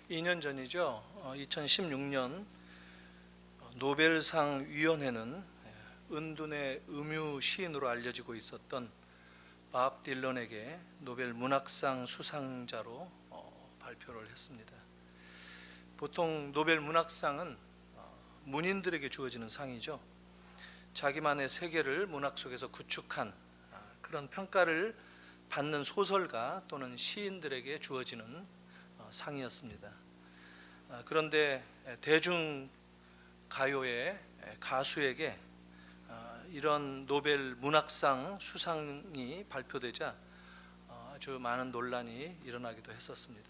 2년 전이죠. 2016년 노벨상 위원회는 은둔의 음유 시인으로 알려지고 있었던 밥 딜런에게 노벨 문학상 수상자로 발표를 했습니다. 보통 노벨 문학상은 문인들에게 주어지는 상이죠. 자기만의 세계를 문학 속에서 구축한 그런 평가를 받는 소설가 또는 시인들에게 주어지는 상이었습니다. 그런데 대중 가요의 가수에게 이런 노벨 문학상 수상이 발표되자 아주 많은 논란이 일어나기도 했었습니다.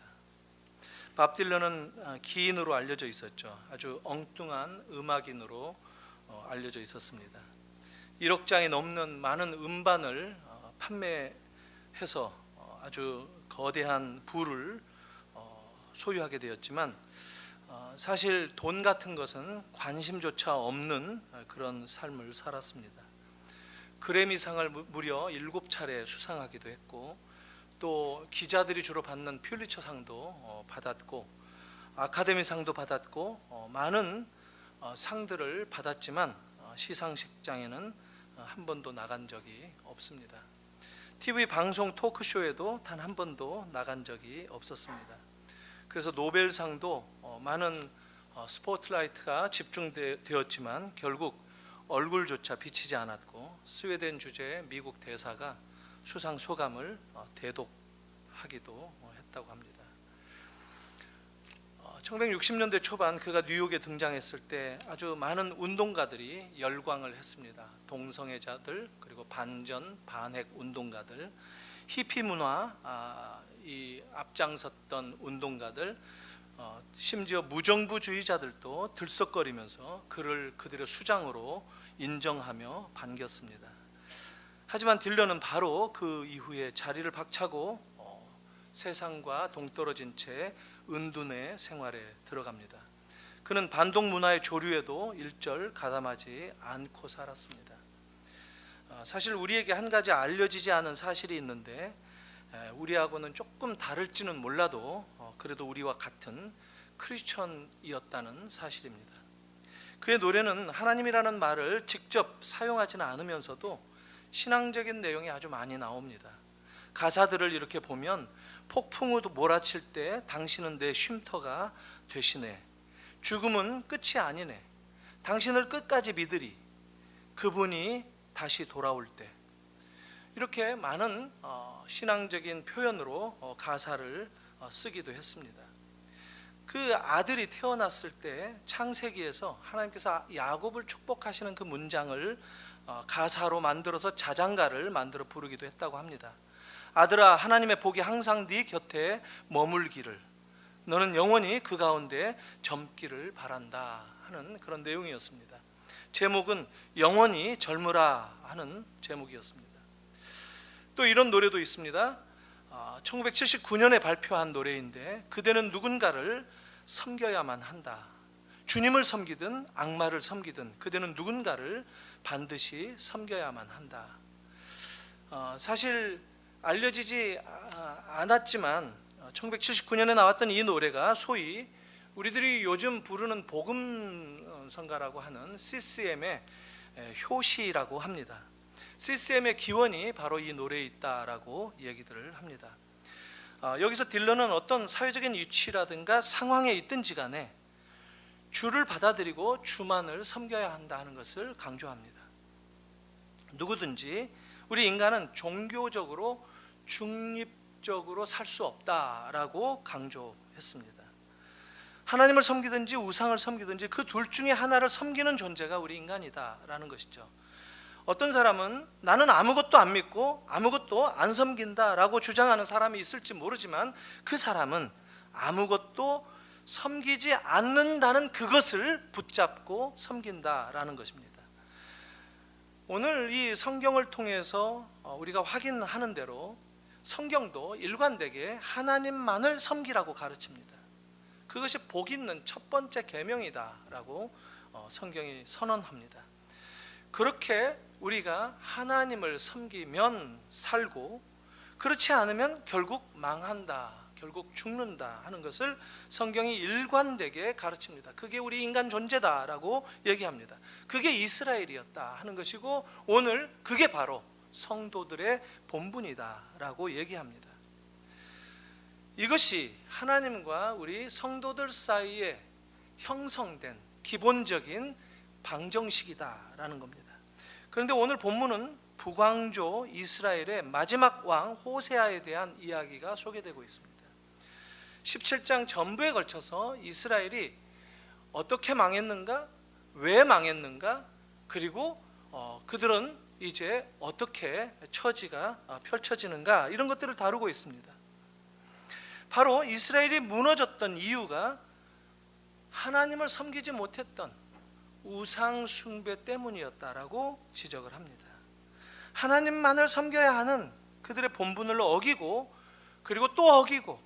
밥 딜런은 기인으로 알려져 있었죠. 아주 엉뚱한 음악인으로 알려져 있었습니다. 1억 장이 넘는 많은 음반을 판매해서 아주 거대한 부를 소유하게 되었지만 사실 돈 같은 것은 관심조차 없는 그런 삶을 살았습니다. 그래미상을 무려 7차례 수상하기도 했고, 또 기자들이 주로 받는 퓰리처상도 받았고, 아카데미상도 받았고, 많은 상들을 받았지만 시상식장에는 한 번도 나간 적이 없습니다. TV 방송 토크쇼에도 단 한 번도 나간 적이 없었습니다. 그래서 노벨상도 많은 스포트라이트가 집중되었지만 결국 얼굴조차 비치지 않았고, 스웨덴 주재의 미국 대사가 수상 소감을 대독하기도 했다고 합니다. 1960년대 초반 그가 뉴욕에 등장했을 때 아주 많은 운동가들이 열광을 했습니다. 동성애자들, 그리고 반전, 반핵 운동가들, 히피 문화 이 앞장섰던 운동가들, 심지어 무정부주의자들도 들썩거리면서 그를 그들의 수장으로 인정하며 반겼습니다. 하지만 딜런은 바로 그 이후에 자리를 박차고 세상과 동떨어진 채 은둔의 생활에 들어갑니다. 그는 반동 문화의 조류에도 일절 가담하지 않고 살았습니다. 사실 우리에게 한 가지 알려지지 않은 사실이 있는데, 우리하고는 조금 다를지는 몰라도 그래도 우리와 같은 크리스천이었다는 사실입니다. 그의 노래는 하나님이라는 말을 직접 사용하지는 않으면서도 신앙적인 내용이 아주 많이 나옵니다. 가사들을 이렇게 보면, 폭풍우 몰아칠 때 당신은 내 쉼터가 되시네, 죽음은 끝이 아니네, 당신을 끝까지 믿으리, 그분이 다시 돌아올 때, 이렇게 많은 신앙적인 표현으로 가사를 쓰기도 했습니다. 그 아들이 태어났을 때 창세기에서 하나님께서 야곱을 축복하시는 그 문장을 가사로 만들어서 자장가를 만들어 부르기도 했다고 합니다. 아들아, 하나님의 복이 항상 네 곁에 머물기를, 너는 영원히 그 가운데 젊기를 바란다 하는 그런 내용이었습니다. 제목은 영원히 젊으라 하는 제목이었습니다. 또 이런 노래도 있습니다. 1979년에 발표한 노래인데, 그대는 누군가를 섬겨야만 한다. 주님을 섬기든 악마를 섬기든 그대는 누군가를 반드시 섬겨야만 한다. 사실 알려지지 않았지만 1979년에 나왔던 이 노래가 소위 우리들이 요즘 부르는 복음성가라고 하는 CCM의 효시라고 합니다. CCM의 기원이 바로 이 노래에 있다라고 얘기들을 합니다. 여기서 딜런은 어떤 사회적인 위치라든가 상황에 있든지 간에 주를 받아들이고 주만을 섬겨야 한다 하는 것을 강조합니다. 누구든지 우리 인간은 종교적으로 중립적으로 살 수 없다라고 강조했습니다. 하나님을 섬기든지 우상을 섬기든지 그 둘 중에 하나를 섬기는 존재가 우리 인간이다라는 것이죠. 어떤 사람은 나는 아무것도 안 믿고 아무것도 안 섬긴다라고 주장하는 사람이 있을지 모르지만, 그 사람은 아무것도 섬기지 않는다는 그것을 붙잡고 섬긴다라는 것입니다. 오늘 이 성경을 통해서 우리가 확인하는 대로 성경도 일관되게 하나님만을 섬기라고 가르칩니다. 그것이 복 있는 첫 번째 계명이다라고 성경이 선언합니다. 그렇게 우리가 하나님을 섬기면 살고, 그렇지 않으면 결국 망한다, 결국 죽는다 하는 것을 성경이 일관되게 가르칩니다. 그게 우리 인간 존재다라고 얘기합니다. 그게 이스라엘이었다 하는 것이고, 오늘 그게 바로 성도들의 본분이다라고 얘기합니다. 이것이 하나님과 우리 성도들 사이에 형성된 기본적인 방정식이다라는 겁니다. 그런데 오늘 본문은 북왕조 이스라엘의 마지막 왕 호세아에 대한 이야기가 소개되고 있습니다. 17장 전부에 걸쳐서 이스라엘이 어떻게 망했는가, 왜 망했는가, 그리고 그들은 이제 어떻게 처지가 펼쳐지는가, 이런 것들을 다루고 있습니다. 바로 이스라엘이 무너졌던 이유가 하나님을 섬기지 못했던 우상 숭배 때문이었다라고 지적을 합니다. 하나님만을 섬겨야 하는 그들의 본분을 어기고, 그리고 또 어기고,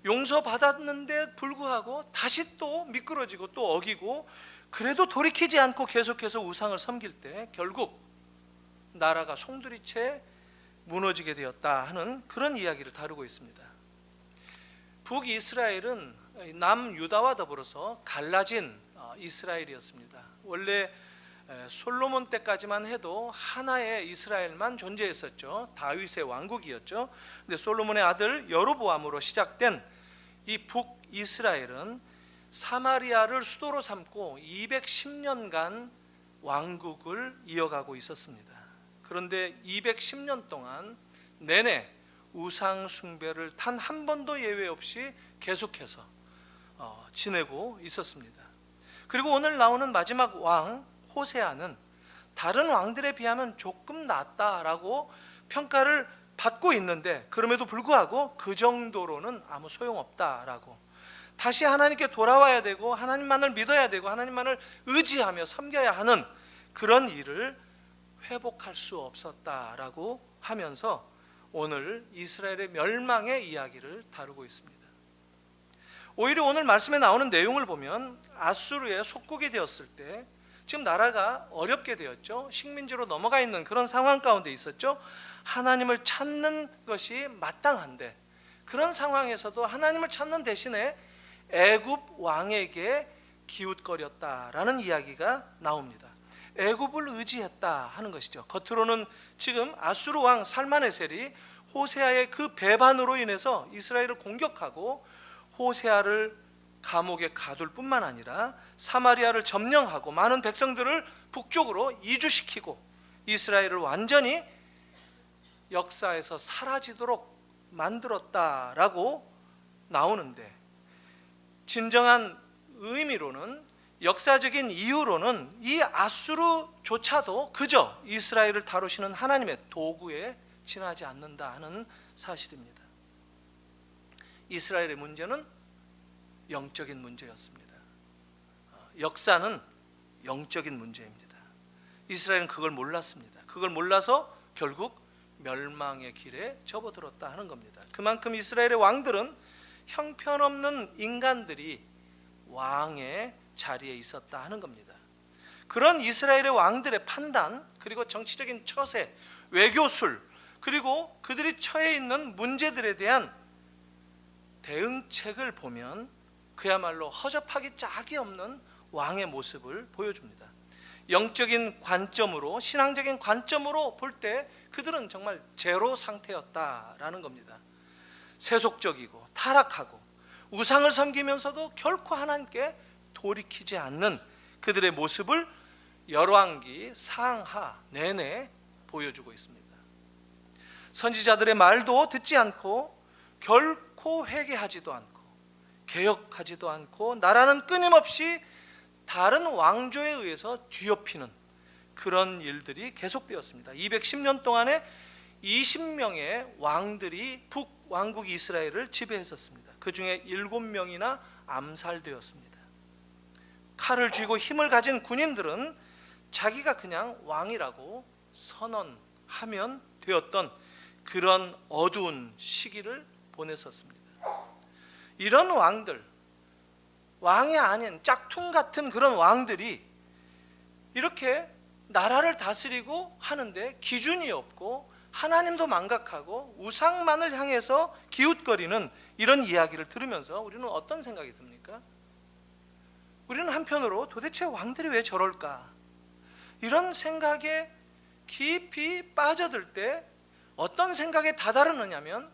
용서받았는데 불구하고 다시 또 미끄러지고 또 어기고, 그래도 돌이키지 않고 계속해서 우상을 섬길 때 결국 나라가 송두리째 무너지게 되었다 하는 그런 이야기를 다루고 있습니다. 북이스라엘은 남유다와 더불어서 갈라진 이스라엘이었습니다. 원래 솔로몬 때까지만 해도 하나의 이스라엘만 존재했었죠. 다윗의 왕국이었죠. 근데 솔로몬의 아들 여로보암으로 시작된 이 북이스라엘은 사마리아를 수도로 삼고 210년간 왕국을 이어가고 있었습니다. 그런데 210년 동안 내내 우상 숭배를 단 한 번도 예외 없이 계속해서 지내고 있었습니다. 그리고 오늘 나오는 마지막 왕 호세아는 다른 왕들에 비하면 조금 낫다라고 평가를 받고 있는데, 그럼에도 불구하고 그 정도로는 아무 소용없다라고, 다시 하나님께 돌아와야 되고 하나님만을 믿어야 되고 하나님만을 의지하며 섬겨야 하는 그런 일을 회복할 수 없었다라고 하면서 오늘 이스라엘의 멸망의 이야기를 다루고 있습니다. 오히려 오늘 말씀에 나오는 내용을 보면 아수르의 속국이 되었을 때 지금 나라가 어렵게 되었죠. 식민지로 넘어가 있는 그런 상황 가운데 있었죠. 하나님을 찾는 것이 마땅한데, 그런 상황에서도 하나님을 찾는 대신에 애굽 왕에게 기웃거렸다라는 이야기가 나옵니다. 애굽을 의지했다 하는 것이죠. 겉으로는 지금 아수르 왕 살마네셀이 호세아의 그 배반으로 인해서 이스라엘을 공격하고 호세아를 감옥에 가둘 뿐만 아니라 사마리아를 점령하고 많은 백성들을 북쪽으로 이주시키고 이스라엘을 완전히 역사에서 사라지도록 만들었다라고 나오는데, 진정한 의미로는, 역사적인 이유로는 이 아수르조차도 그저 이스라엘을 다루시는 하나님의 도구에 지나지 않는다 하는 사실입니다. 이스라엘의 문제는 영적인 문제였습니다. 역사는 영적인 문제입니다. 이스라엘은 그걸 몰랐습니다. 그걸 몰라서 결국 멸망의 길에 접어들었다 하는 겁니다. 그만큼 이스라엘의 왕들은 형편없는 인간들이 왕의 자리에 있었다 하는 겁니다. 그런 이스라엘의 왕들의 판단, 그리고 정치적인 처세, 외교술, 그리고 그들이 처해 있는 문제들에 대한 대응책을 보면 그야말로 허접하기 짝이 없는 왕의 모습을 보여줍니다. 영적인 관점으로, 신앙적인 관점으로 볼 때 그들은 정말 제로 상태였다라는 겁니다. 세속적이고 타락하고 우상을 섬기면서도 결코 하나님께 돌이키지 않는 그들의 모습을 열왕기 상하 내내 보여주고 있습니다. 선지자들의 말도 듣지 않고 결코 회개하지도 않고 개혁하지도 않고 나라는 끊임없이 다른 왕조에 의해서 뒤엎이는 그런 일들이 계속되었습니다. 210년 동안에 20명의 왕들이 북왕국 이스라엘을 지배했었습니다. 그 중에 7명이나 암살되었습니다. 칼을 쥐고 힘을 가진 군인들은 자기가 그냥 왕이라고 선언하면 되었던 그런 어두운 시기를 보냈었습니다. 이런 왕들, 왕이 아닌 짝퉁 같은 그런 왕들이 이렇게 나라를 다스리고 하는데 기준이 없고 하나님도 망각하고 우상만을 향해서 기웃거리는 이런 이야기를 들으면서 우리는 어떤 생각이 듭니까? 우리는 한편으로 도대체 왕들이 왜 저럴까? 이런 생각에 깊이 빠져들 때 어떤 생각에 다다르느냐면,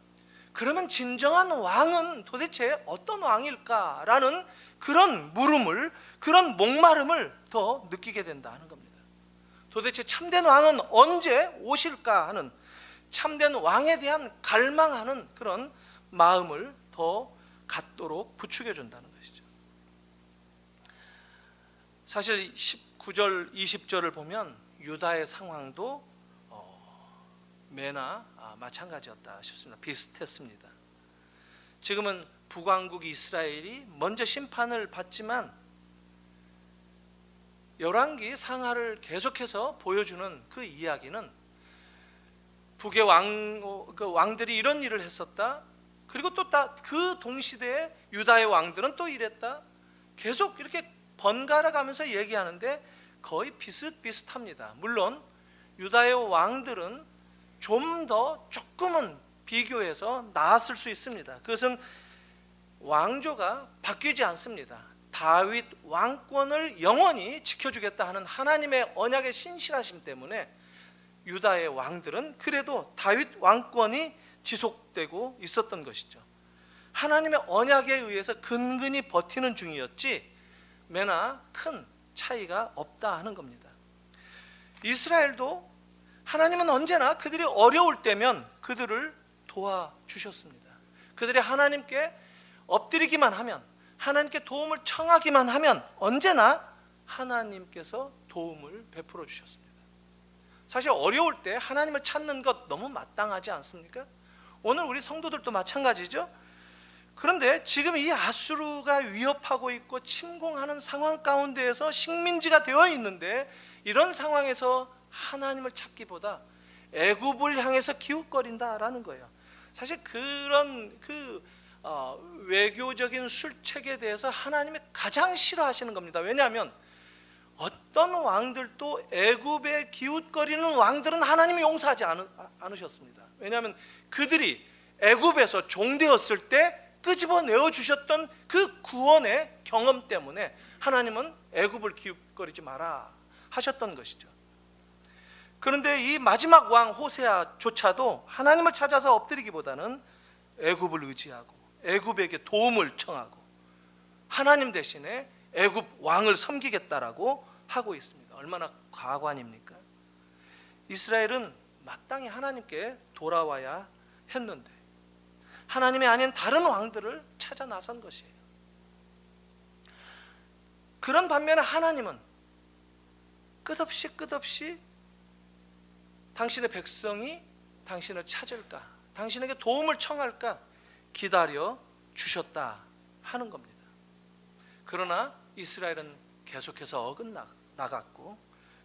그러면 진정한 왕은 도대체 어떤 왕일까라는 그런 물음을, 그런 목마름을 더 느끼게 된다 하는 겁니다. 도대체 참된 왕은 언제 오실까 하는, 참된 왕에 대한 갈망하는 그런 마음을 더 갖도록 부추겨 준다는 것이죠. 사실 19절 20절을 보면 유다의 상황도 매나 마찬가지였다 싶습니다. 비슷했습니다. 지금은 북왕국 이스라엘이 먼저 심판을 받지만 열왕기 상하를 계속해서 보여주는 그 이야기는 북의 왕들이 이런 일을 했었다. 그리고 또 그 동시대에 유다의 왕들은 또 이랬다. 계속 이렇게 번갈아 가면서 얘기하는데 거의 비슷비슷합니다. 물론 유다의 왕들은 좀 더 조금은 비교해서 나았을 수 있습니다. 그것은 왕조가 바뀌지 않습니다. 다윗 왕권을 영원히 지켜주겠다 하는 하나님의 언약의 신실하심 때문에 유다의 왕들은 그래도 다윗 왕권이 지속되고 있었던 것이죠. 하나님의 언약에 의해서 근근히 버티는 중이었지 매나 큰 차이가 없다 하는 겁니다. 이스라엘도 하나님은 언제나 그들이 어려울 때면 그들을 도와주셨습니다. 그들이 하나님께 엎드리기만 하면, 하나님께 도움을 청하기만 하면 언제나 하나님께서 도움을 베풀어 주셨습니다. 사실 어려울 때 하나님을 찾는 것 너무 마땅하지 않습니까? 오늘 우리 성도들도 마찬가지죠. 그런데 지금 이 아수르가 위협하고 있고 침공하는 상황 가운데에서 식민지가 되어 있는데, 이런 상황에서 하나님을 찾기보다 애굽을 향해서 기웃거린다라는 거예요. 사실 그런 외교적인 술책에 대해서 하나님이 가장 싫어하시는 겁니다. 왜냐하면 어떤 왕들도 애굽에 기웃거리는 왕들은 하나님이 용서하지 않으셨습니다. 왜냐하면 그들이 애굽에서 종되었을 때 끄집어내어 주셨던 그 구원의 경험 때문에 하나님은 애굽을 기웃거리지 마라 하셨던 것이죠. 그런데 이 마지막 왕 호세아조차도 하나님을 찾아서 엎드리기보다는 애굽을 의지하고 애굽에게 도움을 청하고 하나님 대신에 애굽 왕을 섬기겠다라고 하고 있습니다. 얼마나 가관입니까? 이스라엘은 마땅히 하나님께 돌아와야 했는데 하나님이 아닌 다른 왕들을 찾아 나선 것이에요. 그런 반면에 하나님은 끝없이 당신의 백성이 당신을 찾을까, 당신에게 도움을 청할까 기다려 주셨다 하는 겁니다. 그러나 이스라엘은 계속해서 어긋나갔고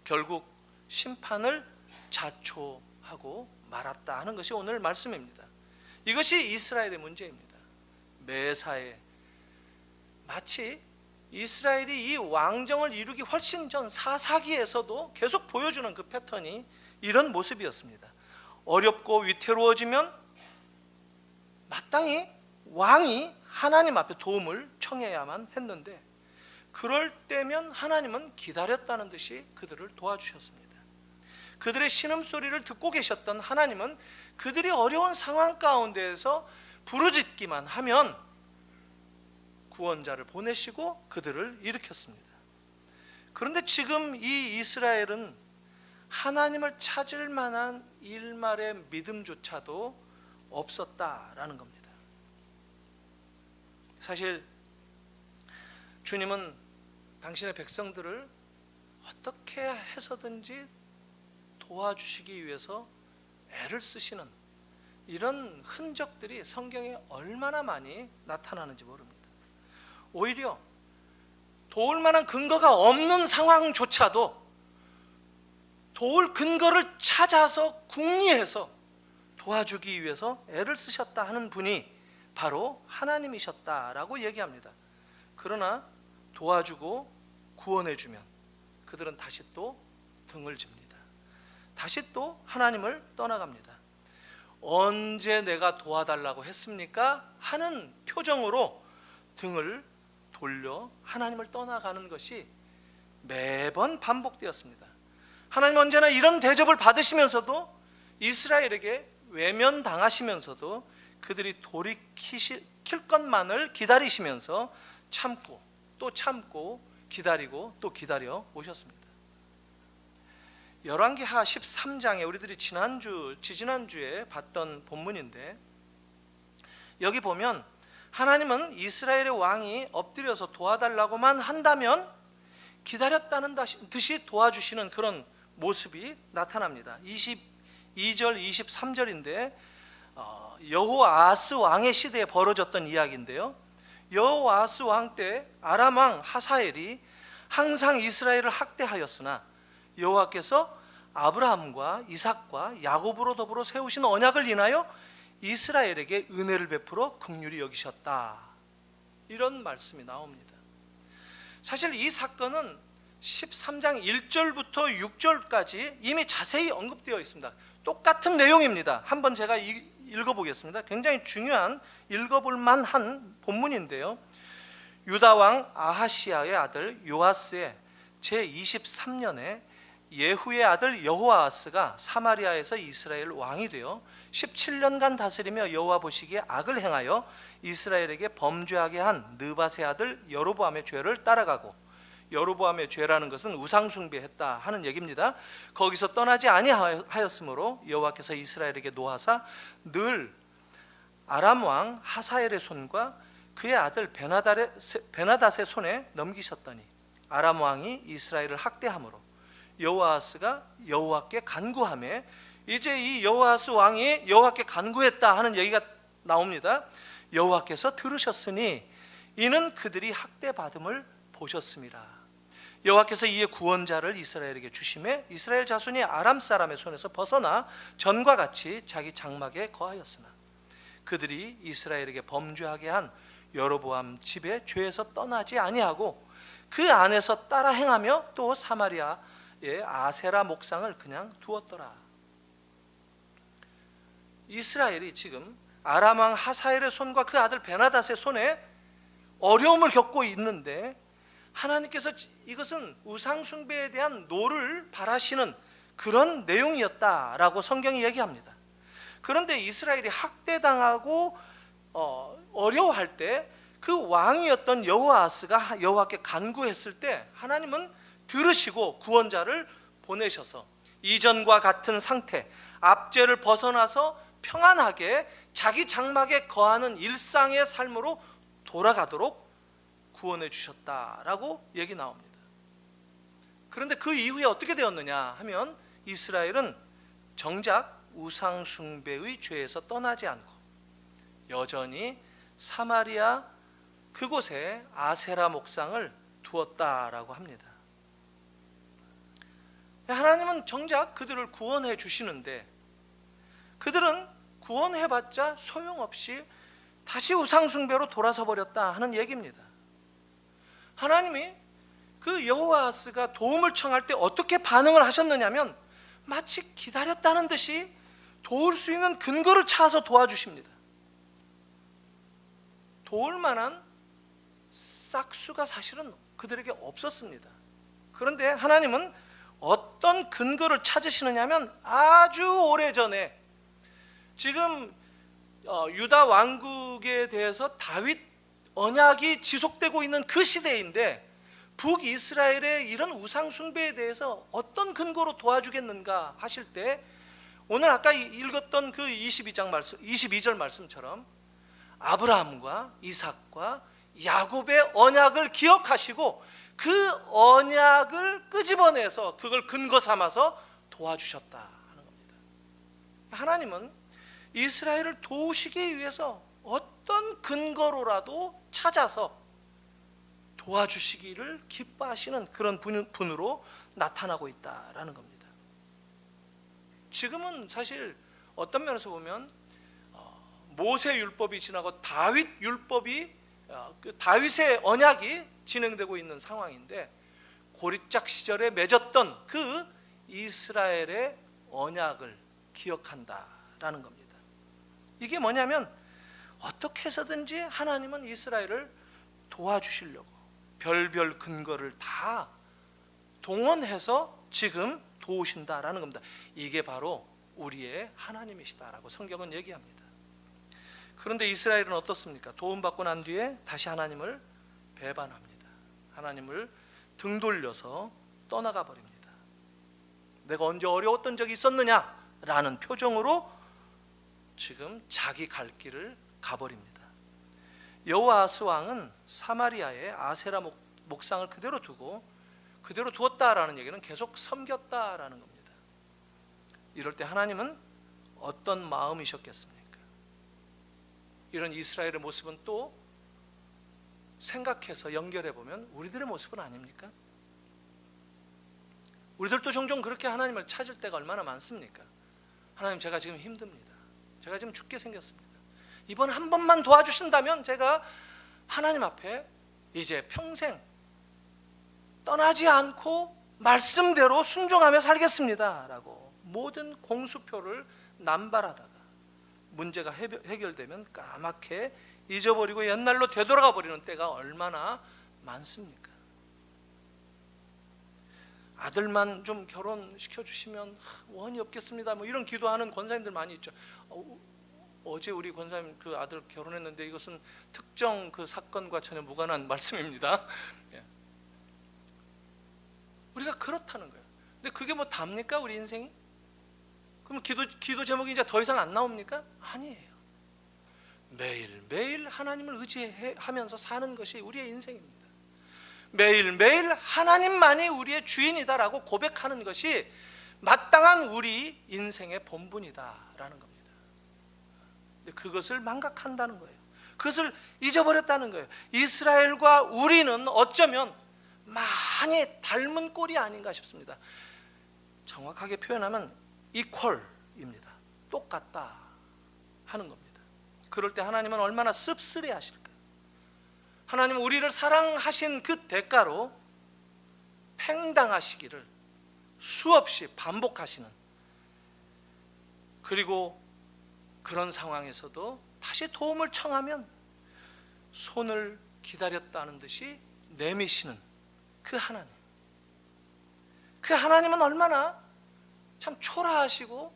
결국 심판을 자초하고 말았다 하는 것이 오늘 말씀입니다. 이것이 이스라엘의 문제입니다. 매사에 마치 이스라엘이 이 왕정을 이루기 훨씬 전 사사기에서도 계속 보여주는 그 패턴이 이런 모습이었습니다. 어렵고 위태로워지면 마땅히 왕이 하나님 앞에 도움을 청해야만 했는데, 그럴 때면 하나님은 기다렸다는 듯이 그들을 도와주셨습니다. 그들의 신음소리를 듣고 계셨던 하나님은 그들이 어려운 상황 가운데에서 부르짖기만 하면 구원자를 보내시고 그들을 일으켰습니다. 그런데 지금 이 이스라엘은 하나님을 찾을 만한 일말의 믿음조차도 없었다라는 겁니다. 사실 주님은 당신의 백성들을 어떻게 해서든지 도와주시기 위해서 애를 쓰시는 이런 흔적들이 성경에 얼마나 많이 나타나는지 모릅니다. 오히려 도울 만한 근거가 없는 상황조차도 도울 근거를 찾아서 궁리해서 도와주기 위해서 애를 쓰셨다 하는 분이 바로 하나님이셨다라고 얘기합니다. 그러나 도와주고 구원해주면 그들은 다시 또 등을 집니다. 다시 또 하나님을 떠나갑니다. 언제 내가 도와달라고 했습니까? 하는 표정으로 등을 돌려 하나님을 떠나가는 것이 매번 반복되었습니다. 하나님 언제나 이런 대접을 받으시면서도 이스라엘에게 외면당하시면서도 그들이 돌이킬 것만을 기다리시면서 참고 또 참고 기다리고 또 기다려 오셨습니다. 열왕기하 13장에 우리들이 지지난주에 봤던 본문인데, 여기 보면 하나님은 이스라엘의 왕이 엎드려서 도와달라고만 한다면 기다렸다는 듯이 도와주시는 그런 모습이 나타납니다. 22절 23절인데 여호아하스 왕의 시대에 벌어졌던 이야기인데요, 여호아하스 왕 때 아람 왕 하사엘이 항상 이스라엘을 학대하였으나 여호와께서 아브라함과 이삭과 야곱으로 더불어 세우신 언약을 인하여 이스라엘에게 은혜를 베풀어 긍휼히 여기셨다, 이런 말씀이 나옵니다. 사실 이 사건은 13장 1절부터 6절까지 이미 자세히 언급되어 있습니다. 똑같은 내용입니다. 한번 제가 읽어보겠습니다. 굉장히 중요한, 읽어볼 만한 본문인데요, 유다 왕 아하시야의 아들 요아스의 제23년에 예후의 아들 여호아하스가 사마리아에서 이스라엘 왕이 되어 17년간 다스리며 여호와 보시기에 악을 행하여 이스라엘에게 범죄하게 한 느밧의 아들 여로보암의 죄를 따라가고, 여로보암의 죄라는 것은 우상 숭배했다 하는 얘기입니다. 거기서 떠나지 아니하였으므로 여호와께서 이스라엘에게 노하사 늘 아람 왕 하사엘의 손과 그의 아들 베나닷의 손에 넘기셨더니 아람 왕이 이스라엘을 학대함으로 여호아하스가 여호와께 간구하며, 이제 이 여호아하스 왕이 여호와께 간구했다 하는 얘기가 나옵니다. 여호와께서 들으셨으니 이는 그들이 학대받음을 보셨음이라. 여호와께서 이에 구원자를 이스라엘에게 주심에 이스라엘 자손이 아람 사람의 손에서 벗어나 전과 같이 자기 장막에 거하였으나 그들이 이스라엘에게 범죄하게 한 여로보암 집의 죄에서 떠나지 아니하고 그 안에서 따라 행하며 또 사마리아의 아세라 목상을 그냥 두었더라. 이스라엘이 지금 아람 왕 하사엘의 손과 그 아들 베나닷의 손에 어려움을 겪고 있는데, 하나님께서 이것은 우상 숭배에 대한 노를 바라시는 그런 내용이었다라고 성경이 얘기합니다. 그런데 이스라엘이 학대당하고 어려워할 때 그 왕이었던 여호아하스가 여호와께 간구했을 때 하나님은 들으시고 구원자를 보내셔서 이전과 같은 상태, 압제를 벗어나서 평안하게 자기 장막에 거하는 일상의 삶으로 돌아가도록 구원해 주셨다라고 얘기 나옵니다. 그런데 그 이후에 어떻게 되었느냐 하면 이스라엘은 정작 우상 숭배의 죄에서 떠나지 않고 여전히 사마리아 그곳에 아세라 목상을 두었다라고 합니다. 하나님은 정작 그들을 구원해 주시는데 그들은 구원해봤자 소용없이 다시 우상 숭배로 돌아서 버렸다 하는 얘기입니다. 하나님이 그 여호아하스가 도움을 청할 때 어떻게 반응을 하셨느냐면 마치 기다렸다는 듯이 도울 수 있는 근거를 찾아서 도와주십니다. 도울 만한 싹수가 사실은 그들에게 없었습니다. 그런데 하나님은 어떤 근거를 찾으시느냐면 아주 오래전에 지금 유다 왕국에 대해서 다윗 언약이 지속되고 있는 그 시대인데 북이스라엘의 이런 우상 숭배에 대해서 어떤 근거로 도와주겠는가 하실 때 오늘 아까 읽었던 그 22절 말씀처럼 아브라함과 이삭과 야곱의 언약을 기억하시고 그 언약을 끄집어내서 그걸 근거 삼아서 도와주셨다 하는 겁니다. 하나님은 이스라엘을 도우시기 위해서 어떤 근거로라도 찾아서 도와주시기를 기뻐하시는 그런 분으로 나타나고 있다라는 겁니다. 지금은 사실 어떤 면에서 보면 모세 율법이 지나고 다윗 율법이 다윗의 언약이 진행되고 있는 상황인데 고립작 시절에 맺었던 그 이스라엘의 언약을 기억한다라는 겁니다. 이게 뭐냐면 어떻게 해서든지 하나님은 이스라엘을 도와주시려고 별별 근거를 다 동원해서 지금 도우신다라는 겁니다. 이게 바로 우리의 하나님이시다라고 성경은 얘기합니다. 그런데 이스라엘은 어떻습니까? 도움받고 난 뒤에 다시 하나님을 배반합니다. 하나님을 등 돌려서 떠나가 버립니다. 내가 언제 어려웠던 적이 있었느냐라는 표정으로 지금 자기 갈 길을 가버립니다. 여호아스 왕은 사마리아에 아세라 목상을 그대로 두었다라는 얘기는 계속 섬겼다라는 겁니다. 이럴 때 하나님은 어떤 마음이셨겠습니까? 이런 이스라엘의 모습은 또 생각해서 연결해 보면 우리들의 모습은 아닙니까? 우리들도 종종 그렇게 하나님을 찾을 때가 얼마나 많습니까? 하나님, 제가 지금 힘듭니다. 제가 지금 죽게 생겼습니다. 이번 한 번만 도와주신다면 제가 하나님 앞에 이제 평생 떠나지 않고 말씀대로 순종하며 살겠습니다 라고 모든 공수표를 남발하다가 문제가 해결되면 까맣게 잊어버리고 옛날로 되돌아가 버리는 때가 얼마나 많습니까? 아들만 좀 결혼시켜 주시면 원이 없겠습니다, 뭐 이런 기도하는 권사님들 많이 있죠. 어제 우리 권사님 그 아들 결혼했는데 이것은 특정 그 사건과 전혀 무관한 말씀입니다. 우리가 그렇다는 거예요. 근데 그게 뭐 답니까, 우리 인생이? 그럼 기도 제목이 이제 더 이상 안 나옵니까? 아니에요. 매일매일 하나님을 의지하면서 사는 것이 우리의 인생입니다. 매일매일 하나님만이 우리의 주인이다라고 고백하는 것이 마땅한 우리 인생의 본분이다라는 겁니다. 근데 그것을 망각한다는 거예요. 그것을 잊어버렸다는 거예요. 이스라엘과 우리는 어쩌면 많이 닮은 꼴이 아닌가 싶습니다. 정확하게 표현하면 이퀄입니다. 똑같다 하는 겁니다. 그럴 때 하나님은 얼마나 씁쓸해 하실까요? 하나님은 우리를 사랑하신 그 대가로 팽당하시기를 수없이 반복하시는, 그리고 그런 상황에서도 다시 도움을 청하면 손을 기다렸다는 듯이 내미시는 그 하나님, 그 하나님은 얼마나 참 초라하시고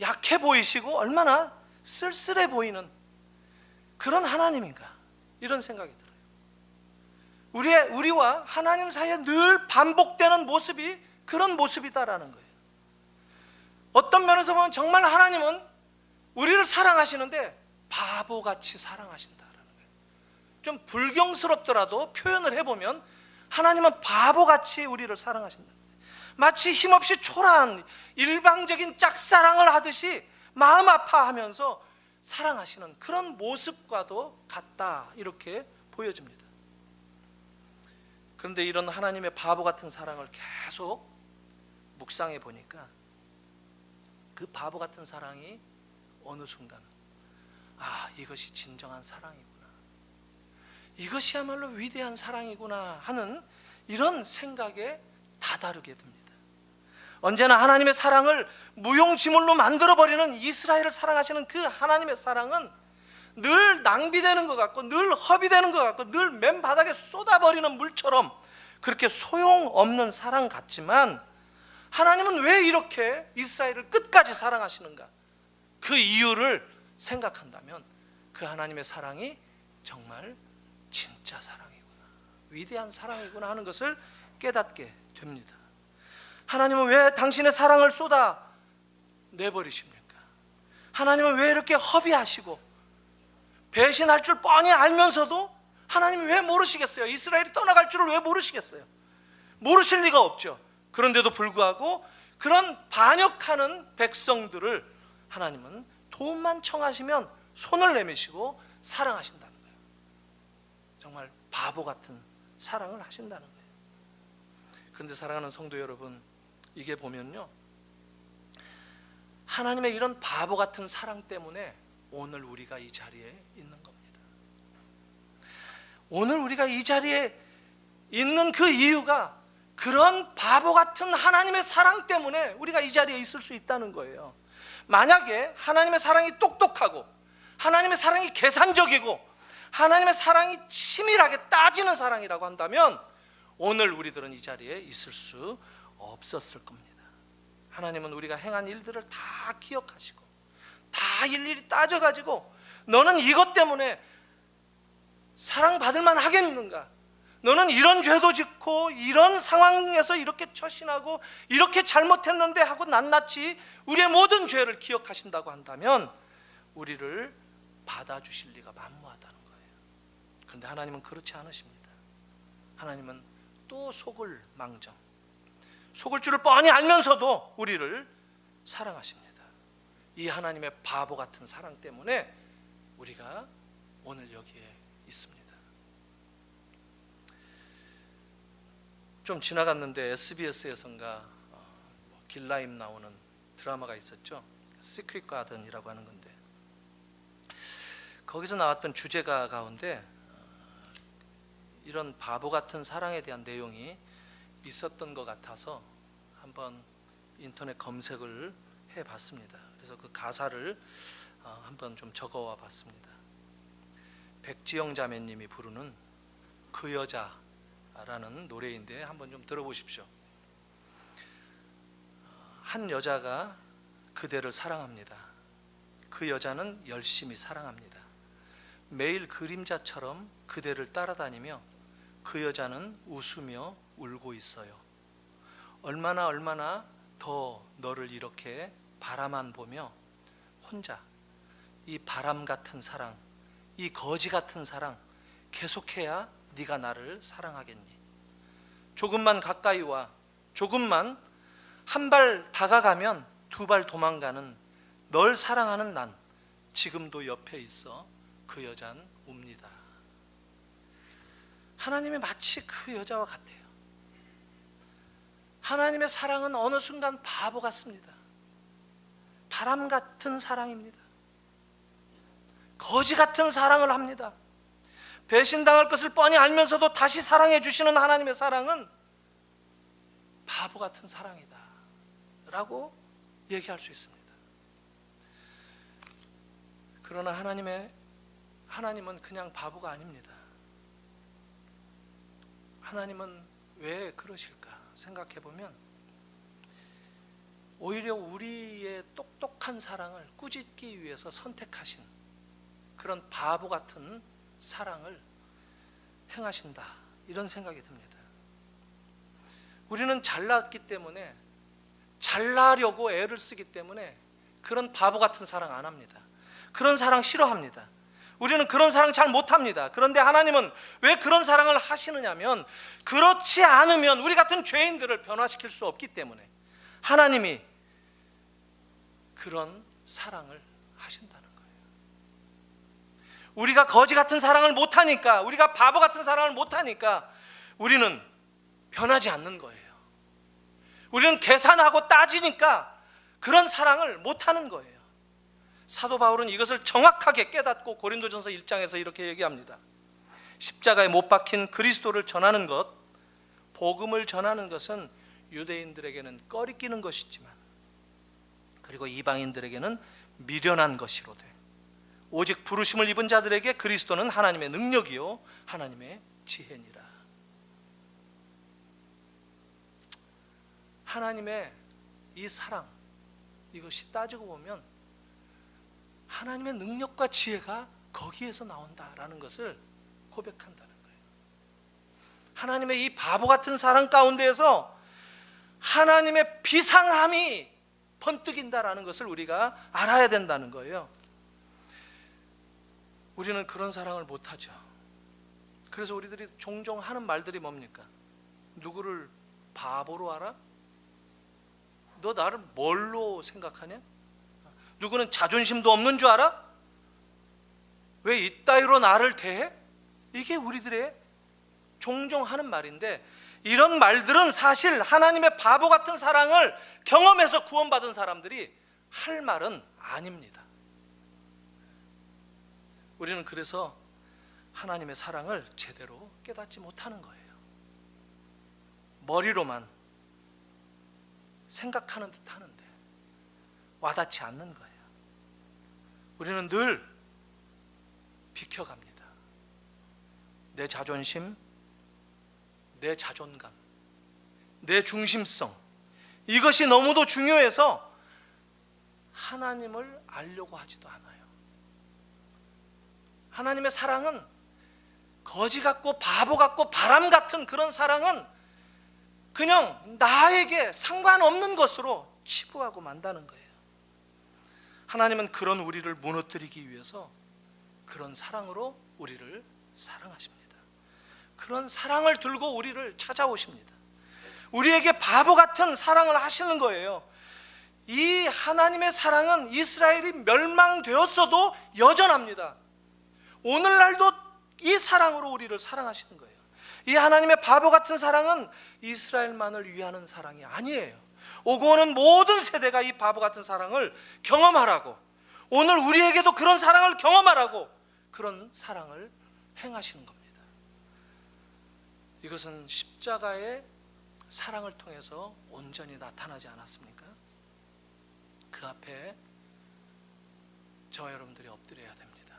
약해 보이시고 얼마나 쓸쓸해 보이는 그런 하나님인가, 이런 생각이 들어요. 우리와 하나님 사이에 늘 반복되는 모습이 그런 모습이다라는 거예요. 어떤 면에서 보면 정말 하나님은 우리를 사랑하시는데 바보같이 사랑하신다라는 거예요. 좀 불경스럽더라도 표현을 해보면 하나님은 바보같이 우리를 사랑하신다. 마치 힘없이 초라한 일방적인 짝사랑을 하듯이 마음 아파하면서 사랑하시는 그런 모습과도 같다, 이렇게 보여집니다. 그런데 이런 하나님의 바보 같은 사랑을 계속 묵상해 보니까 그 바보 같은 사랑이 어느 순간 이것이 진정한 사랑이구나, 이것이야말로 위대한 사랑이구나 하는 이런 생각에 다다르게 됩니다. 언제나 하나님의 사랑을 무용지물로 만들어버리는 이스라엘을 사랑하시는 그 하나님의 사랑은 늘 낭비되는 것 같고 늘 허비되는 것 같고 늘 맨바닥에 쏟아버리는 물처럼 그렇게 소용없는 사랑 같지만, 하나님은 왜 이렇게 이스라엘을 끝까지 사랑하시는가? 그 이유를 생각한다면 그 하나님의 사랑이 정말 진짜 사랑이구나, 위대한 사랑이구나 하는 것을 깨닫게 됩니다. 하나님은 왜 당신의 사랑을 쏟아 내버리십니까? 하나님은 왜 이렇게 허비하시고 배신할 줄 뻔히 알면서도 하나님이 왜 모르시겠어요? 이스라엘이 떠나갈 줄을 왜 모르시겠어요? 모르실 리가 없죠. 그런데도 불구하고 그런 반역하는 백성들을 하나님은 도움만 청하시면 손을 내미시고 사랑하신다는 거예요. 정말 바보 같은 사랑을 하신다는 거예요. 그런데 사랑하는 성도 여러분, 이게 보면요, 하나님의 이런 바보 같은 사랑 때문에 오늘 우리가 이 자리에 있는 겁니다. 오늘 우리가 이 자리에 있는 그 이유가 그런 바보 같은 하나님의 사랑 때문에 우리가 이 자리에 있을 수 있다는 거예요. 만약에 하나님의 사랑이 똑똑하고 하나님의 사랑이 계산적이고 하나님의 사랑이 치밀하게 따지는 사랑이라고 한다면 오늘 우리들은 이 자리에 있을 수 없었을 겁니다. 하나님은 우리가 행한 일들을 다 기억하시고 다 일일이 따져가지고 너는 이것 때문에 사랑받을 만 하겠는가? 너는 이런 죄도 짓고 이런 상황에서 이렇게 처신하고 이렇게 잘못했는데 하고 낱낱이 우리의 모든 죄를 기억하신다고 한다면 우리를 받아주실 리가 만무하다는 거예요. 그런데 하나님은 그렇지 않으십니다. 하나님은 또 속을 망정, 속을 줄을 뻔히 알면서도 우리를 사랑하십니다. 이 하나님의 바보 같은 사랑 때문에 우리가 오늘 여기에 있습니다. 좀 지나갔는데 SBS에선가 길라임 나오는 드라마가 있었죠. 시크릿 가든이라고 하는 건데 거기서 나왔던 주제가 가운데 이런 바보 같은 사랑에 대한 내용이 있었던 것 같아서 한번 인터넷 검색을 해봤습니다. 그래서 그 가사를 한번 좀 적어와 봤습니다. 백지영 자매님이 부르는 그 여자라는 노래인데 한번 좀 들어보십시오. 한 여자가 그대를 사랑합니다. 그 여자는 열심히 사랑합니다. 매일 그림자처럼 그대를 따라다니며 그 여자는 웃으며 울고 있어요. 얼마나 더 너를 이렇게 바라만 보며 혼자 이 바람 같은 사랑, 이 거지 같은 사랑 계속해야 네가 나를 사랑하겠니? 조금만 가까이 와, 조금만 한 발 다가가면 두 발 도망가는 널 사랑하는 난 지금도 옆에 있어 그 여잔 웁니다. 하나님이 마치 그 여자와 같아요. 하나님의 사랑은 어느 순간 바보 같습니다. 바람 같은 사랑입니다. 거지 같은 사랑을 합니다. 배신당할 것을 뻔히 알면서도 다시 사랑해 주시는 하나님의 사랑은 바보 같은 사랑이다 라고 얘기할 수 있습니다. 그러나 하나님은 그냥 바보가 아닙니다. 하나님은 왜 그러실까 생각해 보면 오히려 우리의 똑똑한 사랑을 꾸짖기 위해서 선택하신 그런 바보 같은 사랑을 행하신다 이런 생각이 듭니다. 우리는 잘났기 때문에 잘나려고 애를 쓰기 때문에 그런 바보 같은 사랑 안 합니다. 그런 사랑 싫어합니다. 우리는 그런 사랑 잘 못합니다. 그런데 하나님은 왜 그런 사랑을 하시느냐면 그렇지 않으면 우리 같은 죄인들을 변화시킬 수 없기 때문에 하나님이 그런 사랑을 하신다는 거예요. 우리가 거지 같은 사랑을 못하니까, 우리가 바보 같은 사랑을 못하니까 우리는 변하지 않는 거예요. 우리는 계산하고 따지니까 그런 사랑을 못하는 거예요. 사도 바울은 이것을 정확하게 깨닫고 고린도전서 1장에서 이렇게 얘기합니다. 십자가에 못 박힌 그리스도를 전하는 것, 복음을 전하는 것은 유대인들에게는 꺼리끼는 것이지만 그리고 이방인들에게는 미련한 것이로되 오직 부르심을 입은 자들에게 그리스도는 하나님의 능력이요 하나님의 지혜니라. 하나님의 이 사랑, 이것이 따지고 보면 하나님의 능력과 지혜가 거기에서 나온다라는 것을 고백한다는 거예요. 하나님의 이 바보 같은 사랑 가운데에서 하나님의 비상함이 번뜩인다라는 것을 우리가 알아야 된다는 거예요. 우리는 그런 사랑을 못하죠. 그래서 우리들이 종종 하는 말들이 뭡니까? 누구를 바보로 알아? 너 나를 뭘로 생각하냐? 누구는 자존심도 없는 줄 알아? 왜 이따위로 나를 대해? 이게 우리들의 종종 하는 말인데 이런 말들은 사실 하나님의 바보 같은 사랑을 경험해서 구원받은 사람들이 할 말은 아닙니다. 우리는 그래서 하나님의 사랑을 제대로 깨닫지 못하는 거예요. 머리로만 생각하는 듯 하는데 와닿지 않는 거예요. 우리는 늘 비켜갑니다. 내 자존심, 내 자존감, 내 중심성, 이것이 너무도 중요해서 하나님을 알려고 하지도 않아요. 하나님의 사랑은 거지 같고 바보 같고 바람 같은 그런 사랑은 그냥 나에게 상관없는 것으로 치부하고 만다는 거예요. 하나님은 그런 우리를 무너뜨리기 위해서 그런 사랑으로 우리를 사랑하십니다. 그런 사랑을 들고 우리를 찾아오십니다. 우리에게 바보 같은 사랑을 하시는 거예요. 이 하나님의 사랑은 이스라엘이 멸망되었어도 여전합니다. 오늘날도 이 사랑으로 우리를 사랑하시는 거예요. 이 하나님의 바보 같은 사랑은 이스라엘만을 위하는 사랑이 아니에요. 오고 오는 모든 세대가 이 바보 같은 사랑을 경험하라고, 오늘 우리에게도 그런 사랑을 경험하라고 그런 사랑을 행하시는 겁니다. 이것은 십자가의 사랑을 통해서 온전히 나타나지 않았습니까? 그 앞에 저와 여러분들이 엎드려야 됩니다.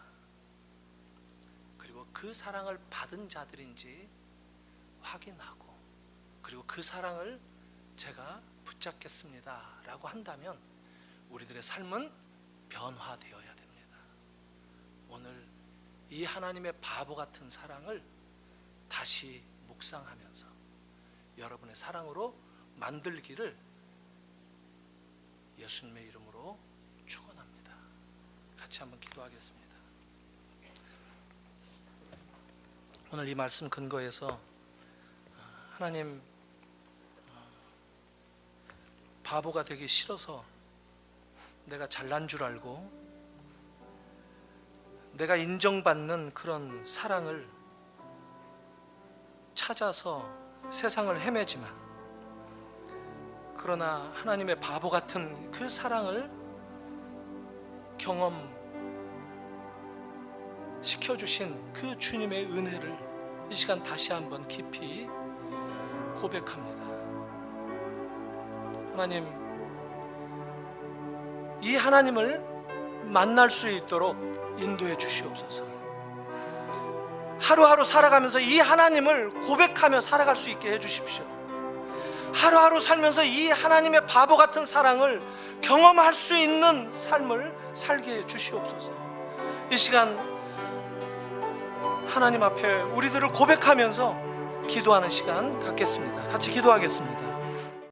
그리고 그 사랑을 받은 자들인지 확인하고, 그리고 그 사랑을 제가 붙잡겠습니다 라고 한다면 우리들의 삶은 변화되어야 됩니다. 오늘 이 하나님의 바보 같은 사랑을 다시 묵상하면서 여러분의 사랑으로 만들기를 예수님의 이름으로 축원합니다. 같이 한번 기도하겠습니다. 오늘 이 말씀 근거해서 하나님, 바보가 되기 싫어서 내가 잘난 줄 알고 내가 인정받는 그런 사랑을 찾아서 세상을 헤매지만, 그러나 하나님의 바보 같은 그 사랑을 경험시켜주신 그 주님의 은혜를 이 시간 다시 한번 깊이 고백합니다. 하나님, 이 하나님을 만날 수 있도록 인도해 주시옵소서. 하루하루 살아가면서 이 하나님을 고백하며 살아갈 수 있게 해 주십시오. 하루하루 살면서 이 하나님의 바보 같은 사랑을 경험할 수 있는 삶을 살게 해 주시옵소서. 이 시간 하나님 앞에 우리들을 고백하면서 기도하는 시간 갖겠습니다. 같이 기도하겠습니다.